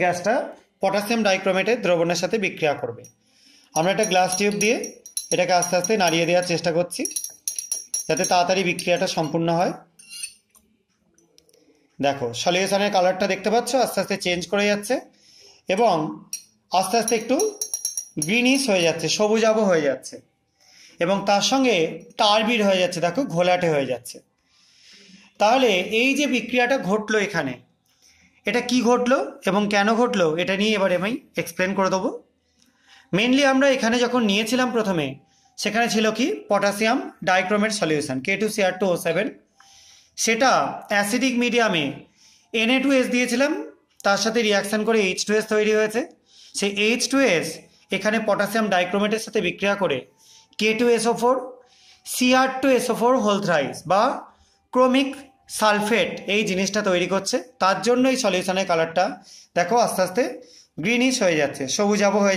গ্যাসটা পটাশিয়াম ডাইক্রোমেটের দ্রবণের সাথে বিক্রিয়া করবে। আমরা একটা গ্লাস টিউব দিয়ে এটাকে আস্তে আস্তে নাড়িয়ে দেওয়ার চেষ্টা করছি যাতে তাড়াতাড়ি বিক্রিয়াটা সম্পূর্ণ হয়। দেখো সলিউশনের কালারটা দেখতে পাচ্ছ আস্তে আস্তে চেঞ্জ করে যাচ্ছে এবং আস্তে আস্তে একটু গ্রিনিশ হয়ে যাচ্ছে, সবুজাভ হয়ে যাচ্ছে এবং তার সঙ্গে টার্বিড হয়ে যাচ্ছে, দেখো ঘোলাটে হয়ে যাচ্ছে। তাহলে এই যে বিক্রিয়াটা ঘটলো এখানে, এটা কি ঘটলো এবং কেন ঘটলো এটা নিয়ে এবারে আমি এক্সপ্লেন করে দেবো। মেনলি আমরা এখানে যখন নিয়েছিলাম প্রথমে, সেখানে ছিল কি পটাশিয়াম ডাইক্রোমেট সলিউশন K2Cr2O7, সেটা অ্যাসিডিক মিডিয়ামে Na2S দিয়েছিলাম, তার সাথে রিয়াকশান করে H2S তৈরি হয়েছে। সেই H2S এখানে পটাশিয়াম ডাইক্রোমেটের সাথে বিক্রিয়া করে K2SO4 Cr2SO4 হোল থ্রাইস বা ক্রোমিক সালফেট এই জিনিসটা তৈরি করছে। তার জন্য এই সলিউশনের কালারটা দেখো আস্তে আস্তে গ্রিনিশ হয়ে যাচ্ছে, সবুজাভ হয়ে যাচ্ছে।